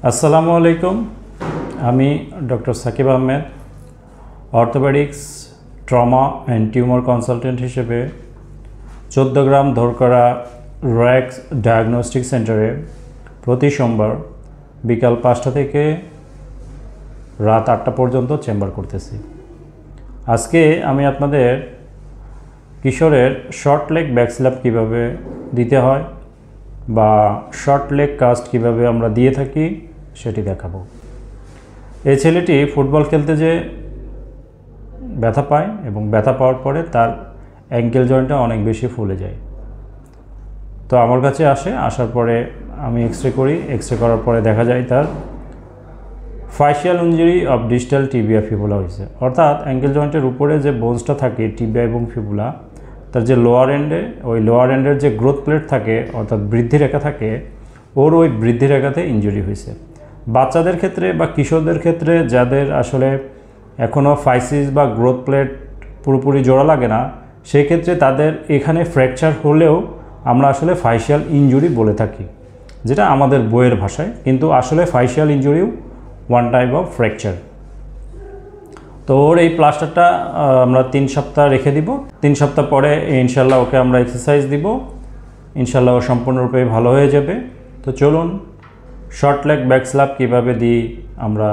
আসসালামু আলাইকুম। আমি doctor Sakib Ahmed, orthopaedics, trauma and tumour consultant হিসেবে 14 গ্রাম ধরকরা র্যাক্স ডায়াগনস্টিক সেন্টারে প্রতি সোমবার বিকাল 5টা থেকে রাত 8টা পর্যন্ত চেম্বার করতেছি। আজকে আমি আপনাদের কিশোরের শর্ট লেগ ব্যাক স্ল্যাপ কীভাবে দিতে হয় বা শর্ট লেগ কাস্ট কীভাবে আমরা দিয়ে থাকি সেটি দেখাবো। এই ছেলেটি ফুটবল খেলতে যে ব্যথা পায় এবং ব্যথা পাওয়ার পরে তার অ্যাঙ্কেল জয়েন্টটা অনেক বেশি ফুলে যায়। তো আমার কাছে আসার পরে আমি এক্সরে করি। এক্সরে করার পরে দেখা যায় তার physeal injury of distal tibia fibula হয়েছে, অর্থাৎ অ্যাঙ্কেল জয়েন্টের উপরে যে বোনসটা থাকে টিবিয়া এবং ফিবুলা, তার যে লোয়ার এন্ডে ওই লোয়ার এন্ডের যে গ্রোথ প্লেট থাকে অর্থাৎ বৃদ্ধি রেখা থাকে, ওর ওই বৃদ্ধি রেখাতে ইনজুরি হয়েছে। বাচ্চাদের ক্ষেত্রে বা কিশোরদের ক্ষেত্রে যাদের আসলে এখনও ফাইসিস বা গ্রোথ প্লেট পুরোপুরি জোড়া লাগে না, সেই ক্ষেত্রে তাদের এখানে ফ্র্যাকচার হলেও আমরা আসলে ফাইশিয়াল ইনজুরি বলে থাকি, যেটা আমাদের বইয়ের ভাষায়, কিন্তু আসলে ফাইশিয়াল ইনজুরিও ওয়ান টাইপ অফ ফ্র্যাকচার। তো ওর এই প্লাস্টারটা আমরা 3 সপ্তাহ রেখে দিব। 3 সপ্তাহ পরে ইনশাল্লাহ ওকে আমরা এক্সারসাইজ দিব, ইনশাল্লাহ ও সম্পূর্ণরূপে ভালো হয়ে যাবে। তো চলুন শর্ট লেগ ব্যাক স্ল্যাপ কীভাবে দিই আমরা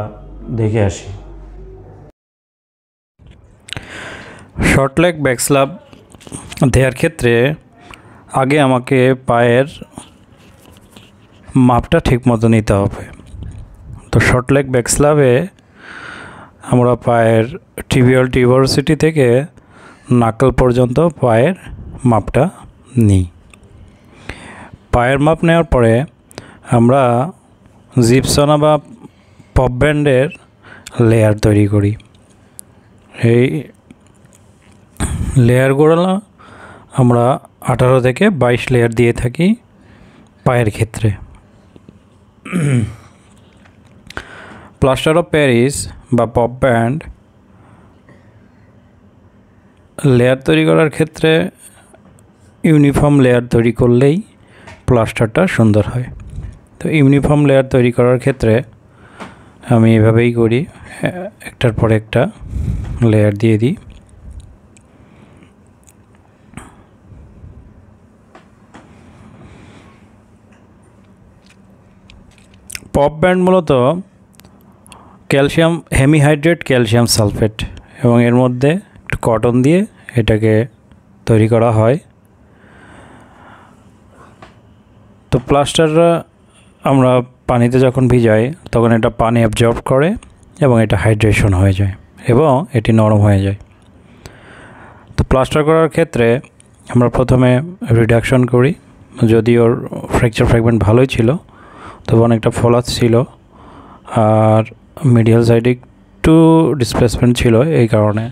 দেখে আসি। শর্ট লেগ ব্যাক স্ল্যাপ দেওয়ার ক্ষেত্রে আগে আমাকে পায়ের মাপটা ঠিকমতো নিতে হবে। তো শর্ট লেগ ব্যাক স্ল্যাপে আমরা পায়ের টিবিয়াল টিউবারসিটি থেকে নাকল পর্যন্ত পায়ের মাপটা নিই। পায়ের মাপ নেওয়ার পরে আমরা জিপসনা বা পপ ব্যান্ডের লেয়ার তৈরি করি। এই লেয়ারগুলো আমরা 18 থেকে 22 লেয়ার দিয়ে থাকি পায়ের ক্ষেত্রে। প্লাস্টার অফ প্যারিস বা পপ ব্যান্ড লেয়ার তৈরি করার ক্ষেত্রে ইউনিফর্ম লেয়ার তৈরি করলেই প্লাস্টারটা সুন্দর হয়। তো ইউনিফর্ম লেয়ার তৈরি করার ক্ষেত্রে আমি এভাবেই করি, একটার পর একটা লেয়ার দিয়ে দিই। পপ ব্যান্ড মূলত ক্যালসিয়াম হেমিহাইড্রেট ক্যালসিয়াম সালফেট এবং এর মধ্যে একটু কটন দিয়ে এটাকে তৈরি করা হয়। তো প্লাস্টারটা আমরা পানিতে যখন ভিজাই তখন এটা পানি অ্যাবজর্ব করে এবং এটা হাইড্রেশন হয়ে যায় এবং এটি নরম হয়ে যায়। তো প্লাস্টার করার ক্ষেত্রে আমরা প্রথমে রিডাকশন করি। যদি ওর ফ্র্যাকচার ফ্র্যাগমেন্ট ভালোই ছিল, তবে অনেকটা ফলাস ছিল আর মিডিয়াল সাইডে একটু ডিসপ্লেসমেন্ট ছিল, এই কারণে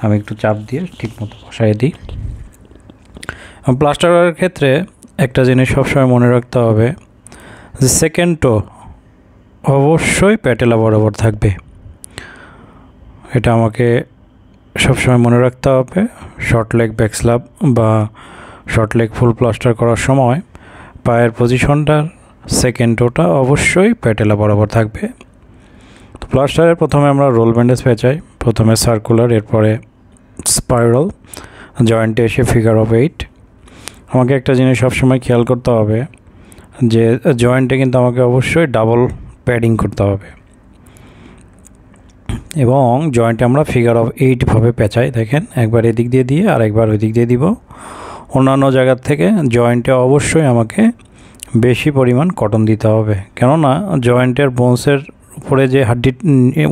আমি একটু চাপ দিয়ে ঠিকমতো বসাই দিই। প্লাস্টার করার ক্ষেত্রে একটা জিনিস সবসময় মনে রাখতে হবে যে সেকেন্ড টো অবশ্যই প্যাটেলা বরাবর থাকবে। এটা আমাকে সবসময় মনে রাখতে হবে। শর্ট লেগ ব্যাক স্ল্যাপ বা শর্ট লেগ ফুল প্লাস্টার করার সময় পায়ের পজিশনটার সেকেন্ড টোটা অবশ্যই প্যাটেলা বরাবর থাকবে। তো প্লাস্টারের প্রথমে আমরা রোল ব্যান্ডেজ পেঁচাই, প্রথমে সার্কুলার, এরপরে স্পাইরাল, জয়েন্টে এসে ফিগার অফ 8। আমাকে একটা জিনিস সবসময় খেয়াল করতে হবে যে জয়েন্টে কিন্তু আমাকে অবশ্যই ডাবল প্যাডিং করতে হবে এবং জয়েন্টে আমরা ফিগার অফ 8 ভাবে পেঁচাই। দেখেন, একবার এদিক দিয়ে দিয়ে আর একবার ওই দিক দিয়ে দিব। অন্যান্য জায়গার থেকে জয়েন্টে অবশ্যই আমাকে বেশি পরিমাণ কটন দিতে হবে, কেননা জয়েন্টের বোনসের উপরে যে হাড্ডি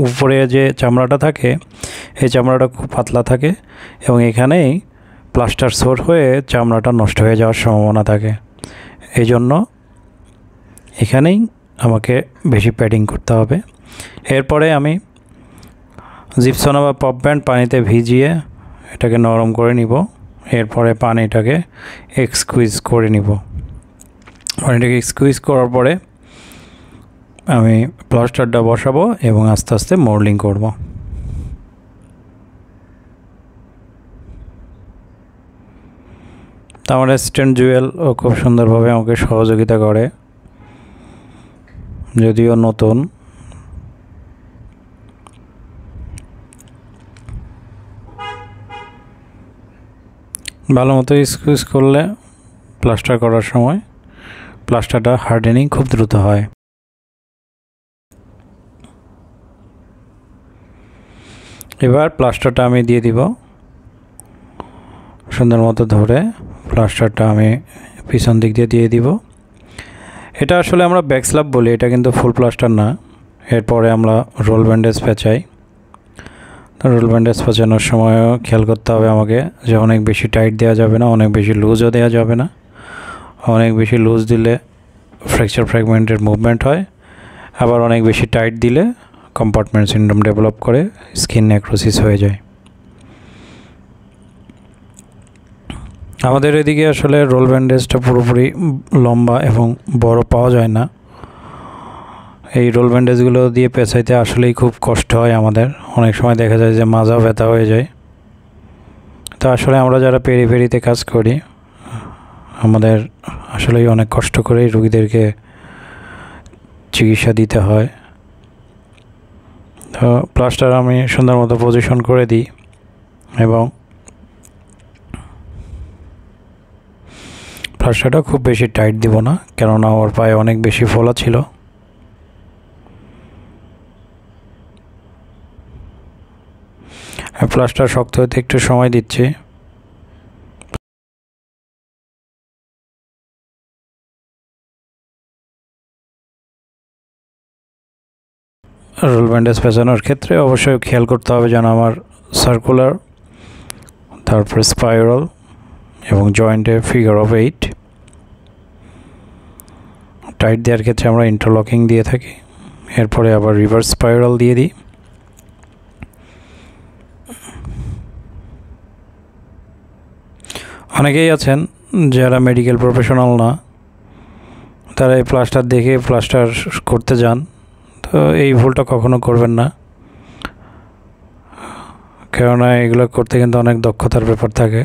উপরে যে চামড়াটা থাকে, এই চামড়াটা খুব পাতলা থাকে এবং এখানেই প্লাস্টার সোর হয়ে চামড়াটা নষ্ট হয়ে যাওয়ার সম্ভাবনা থাকে। এই জন্য এখানেই আমাকে বেশি প্যাডিং করতে হবে। এরপরে আমি জিপসনা বা পপ ব্যান্ড পানিতে ভিজিয়ে এটাকে নরম করে নিব। এরপরে পানিটাকে এক্সকুইজ করে নিব। পানিটাকে এক্সকুইজ করার পরে আমি প্লাস্টারটা বসাবো এবং আস্তে আস্তে মোল্ডিং করব। তো আমার অ্যাসিস্ট্যান্ট জুয়েল ও খুব সুন্দরভাবে আমাকে সহযোগিতা করে। যদিও নতুন। ভালো মতো স্কুইজ করলে প্লাস্টার করার সময় প্লাস্টারটা হার্ডেনিং খুব দ্রুত হয়। এবার প্লাস্টারটা আমি দিয়ে দিব, সুন্দর মতো ধরে প্লাস্টারটা আমি পিছন দিক দিয়ে দিব। এটা আসলে আমরা ব্যাক স্ল্যাব বলি, এটা কিন্তু ফুল প্লাস্টার না। এরপরে আমরা রোল ব্যান্ডেজ পেঁচাই। তো রোল ব্যান্ডেজ পেঁচানোর সময়ও খেয়াল করতে হবে আমাকে যে অনেক বেশি টাইট দেওয়া যাবে না, অনেক বেশি লুজও দেওয়া যাবে না। অনেক বেশি লুজ দিলে ফ্র্যাকচার ফ্র্যাগমেন্টের মুভমেন্ট হয়, আবার অনেক বেশি টাইট দিলে কম্পার্টমেন্ট সিনড্রোম ডেভেলপ করে স্কিন নেক্রোসিস হয়ে যায়। আমাদের এদিকে আসলে রোল ব্যান্ডেজটা পুরোপুরি লম্বা এবং বড় পাওয়া যায় না। এই রোল ব্যান্ডেজগুলো দিয়ে পেঁচাইতে আসলেই খুব কষ্ট হয় আমাদের। অনেক সময় দেখা যায় যে মাজা ব্যথা হয়ে যায়। তো আসলে আমরা যারা পেরিফেরিতে কাজ করি, আমাদের আসলেই অনেক কষ্ট করেই রোগীদেরকে চিকিৎসা দিতে হয়। তো প্লাস্টার আমি সুন্দর মতো পজিশন করে দিই এবং প্লাস্টারটা খুব বেশি টাইট দিব না, কেননা ওর পায়ে অনেক বেশি ফোলা ছিল। প্লাস্টার শক্ত হতে একটু সময় দিচ্ছি। রোল ব্যান্ডেজ পেঁচানোর ক্ষেত্রে অবশ্যই খেয়াল করতে হবে যেন আমার সার্কুলার, তারপরে স্পাইরাল এবং জয়েন্টে ফিগার অফ 8। টাইট দেওয়ার ক্ষেত্রে আমরা ইন্টারলকিং দিয়ে থাকি, এরপরে আবার রিভার্স স্পাইরাল দিয়ে দিই। অনেকেই আছেন যারা মেডিকেল প্রফেশনাল না, তারা এই প্লাস্টার দেখে প্লাস্টার করতে যান। তো এই ভুলটা কখনো করবেন না, কেননা এগুলো করতে কিন্তু অনেক দক্ষতার ব্যাপার থাকে।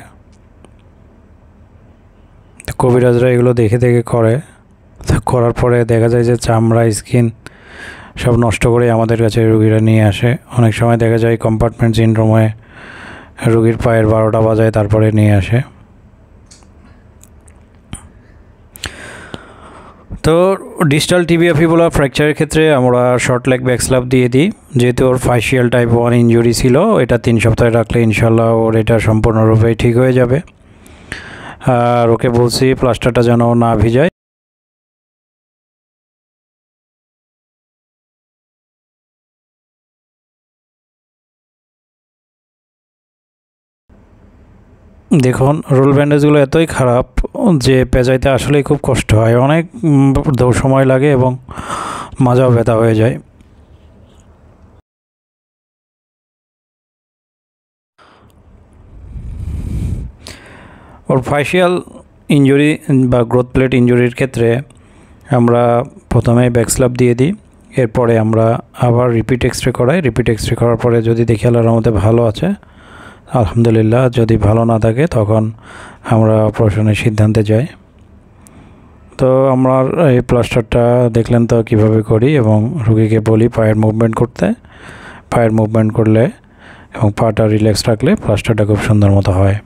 কবিরাজরা এগুলো দেখে দেখে করে, করার পরে দেখা যায় যে চামড়া, স্কিন সব নষ্ট করে আমাদের কাছে রুগীরা নিয়ে আসে। অনেক সময় দেখা যায় কম্পার্টমেন্ট সিনড্রোমে রুগীর পায়ের 12টা বাজায় তারপরে নিয়ে আসে। তো ডিস্টাল টিবিয়া ফিবুলা ফ্র্যাকচারের ক্ষেত্রে আমরা শর্ট লেগ ব্যাক স্ল্যাব দিয়ে দিই। যেহেতু ওর ফাইসিয়াল টাইপ 1 ইঞ্জুরি ছিল, এটা 3 সপ্তাহ রাখলে ইনশাল্লাহ ওর এটা সম্পূর্ণরূপে ঠিক হয়ে যাবে। আর ওকে বলছি প্লাস্টারটা যেন না ভিজায়। দেখুন, রোল ব্যান্ডেজগুলো এতই খারাপ যে পেঁচাইতে আসলেই খুব কষ্ট হয়, অনেক সময় লাগে এবং মাজাও ব্যথা হয়ে যায়। ওর ফাইসিয়াল ইনজুরি বা গ্রোথ প্লেট ইনজুরির ক্ষেত্রে আমরা প্রথমে ব্যাক স্ল্যাব দিয়ে দিই, এরপরে আমরা আবার রিপিট এক্সরে করাই। রিপিট এক্সরে করার পরে যদি দেখি আল্লাহর মধ্যে ভালো আছে, আলহামদুলিল্লাহ। যদি ভালো না থাকে তখন আমরা অপারেশনের সিদ্ধান্তে যাই। তো আমরা এই প্লাস্টারটা দেখলেন তো কীভাবে করি, এবং রুগীকে বলি পায়ের মুভমেন্ট করতে। পায়ের মুভমেন্ট করলে এবং পাটা রিল্যাক্স রাখলে প্লাস্টারটা খুব সুন্দর মতো হয়।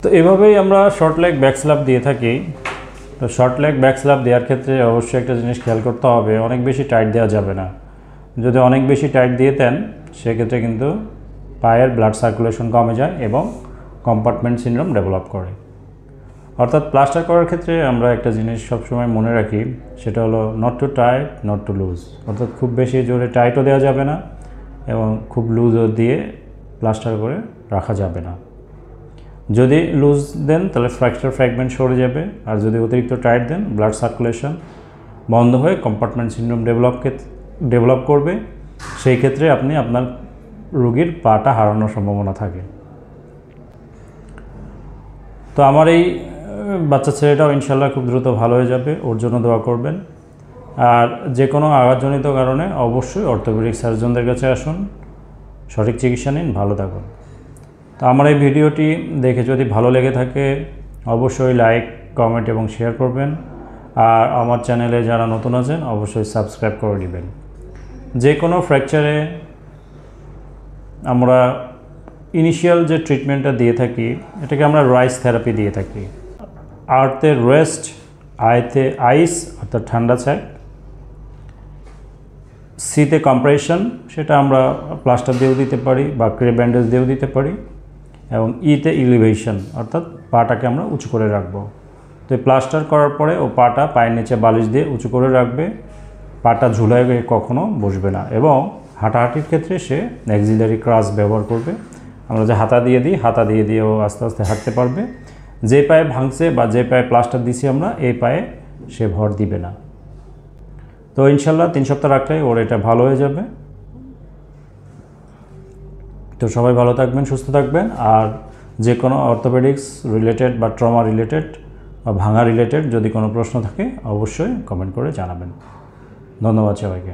তো এভাবেই আমরা শর্ট লেগ ব্যাক স্ল্যাব দিয়ে থাকি। তো শর্ট লেগ ব্যাক স্ল্যাব দেওয়ার ক্ষেত্রে অবশ্যই একটা জিনিস খেয়াল করতে হবে, অনেক বেশি টাইট দেওয়া যাবে না। যদি অনেক বেশি টাইট দিয়ে দেন সেক্ষেত্রে কিন্তু পায়ের ব্লাড সার্কুলেশন কমে যায় এবং কম্পার্টমেন্ট সিনড্রোম ডেভেলপ করে। অর্থাৎ প্লাস্টার করার ক্ষেত্রে আমরা একটা জিনিস সবসময় মনে রাখি, সেটা হলো not too tight, not too loose. অর্থাৎ খুব বেশি জোরে টাইটও দেওয়া যাবে না এবং খুব লুজও দিয়ে প্লাস্টার করে রাখা যাবে না। যদি লুজ দেন তাহলে ফ্র্যাকচার ফ্র্যাগমেন্ট সরে যাবে, আর যদি অতিরিক্ত টাইট দেন ব্লাড সার্কুলেশন বন্ধ হয়ে কম্পার্টমেন্ট সিনড্রোম ডেভেলপ করবে। সেই ক্ষেত্রে আপনি আপনার রোগীর পাটা হারানোর সম্ভাবনা থাকে। তো আমার এই বাচ্চা ছেলেটাও ইনশাল্লাহ খুব দ্রুত ভালো হয়ে যাবে, ওর জন্য দোয়া করবেন। আর যে কোনো আঘাতজনিত কারণে অবশ্যই অর্থোপেডিক সার্জনদের কাছে আসুন, সঠিক চিকিৎসা নিন, ভালো থাকুন। তো আমার এই ভিডিওটি দেখে যদি ভালো লেগে থাকে অবশ্যই লাইক, কমেন্ট এবং শেয়ার করবেন। আর আমার চ্যানেলে যারা নতুন আছেন অবশ্যই সাবস্ক্রাইব করে নেবেন। যে কোনো ফ্র্যাকচারে আমরা ইনিশিয়াল যে ট্রিটমেন্টটা দিয়ে থাকি এটাকে আমরা রাইস থেরাপি দিয়ে থাকি। আর্তে রেস্ট, আইতে আইস অর্থাৎ ঠান্ডা ছাই, সিতে কম্প্রেশন, সেটা আমরা প্লাস্টার দিয়েও দিতে পারি বা ক্রে ব্যান্ডেজ দিয়েও দিতে পারি, এবং ইতে ইলিভেশন অর্থাৎ পাটাকে আমরা উঁচু করে রাখবো। তো এই প্লাস্টার করার পরে ও পাটা পায়ের নিচে বালিশ দিয়ে উঁচু করে রাখবে, পাটা ঝুলায় গিয়ে কখনো বসবে না, এবং হাঁটাহাঁটির ক্ষেত্রে সে অ্যাক্সিলারি ক্রাচ ব্যবহার করবে। আমরা যে হাতা দিয়ে দিই, হাতা দিয়ে দিয়েও আস্তে আস্তে হাঁটতে পারবে। যে পায়ে ভাঙছে বা যে পায়ে প্লাস্টার দিছি আমরা, এই পায়ে সে ভর দিবে না। তো ইনশাল্লাহ 3 সপ্তাহ রাখলে ওর এটা ভালো হয়ে যাবে। তো সবাই ভালো থাকবেন, সুস্থ থাকবেন। আর যে কোনো অর্থোপেডিক্স রিলেটেড বা ট্রমা রিলেটেড বা ভাঙা রিলেটেড যদি কোনো প্রশ্ন থাকে অবশ্যই কমেন্ট করে জানাবেন। ধন্যবাদ সবাইকে।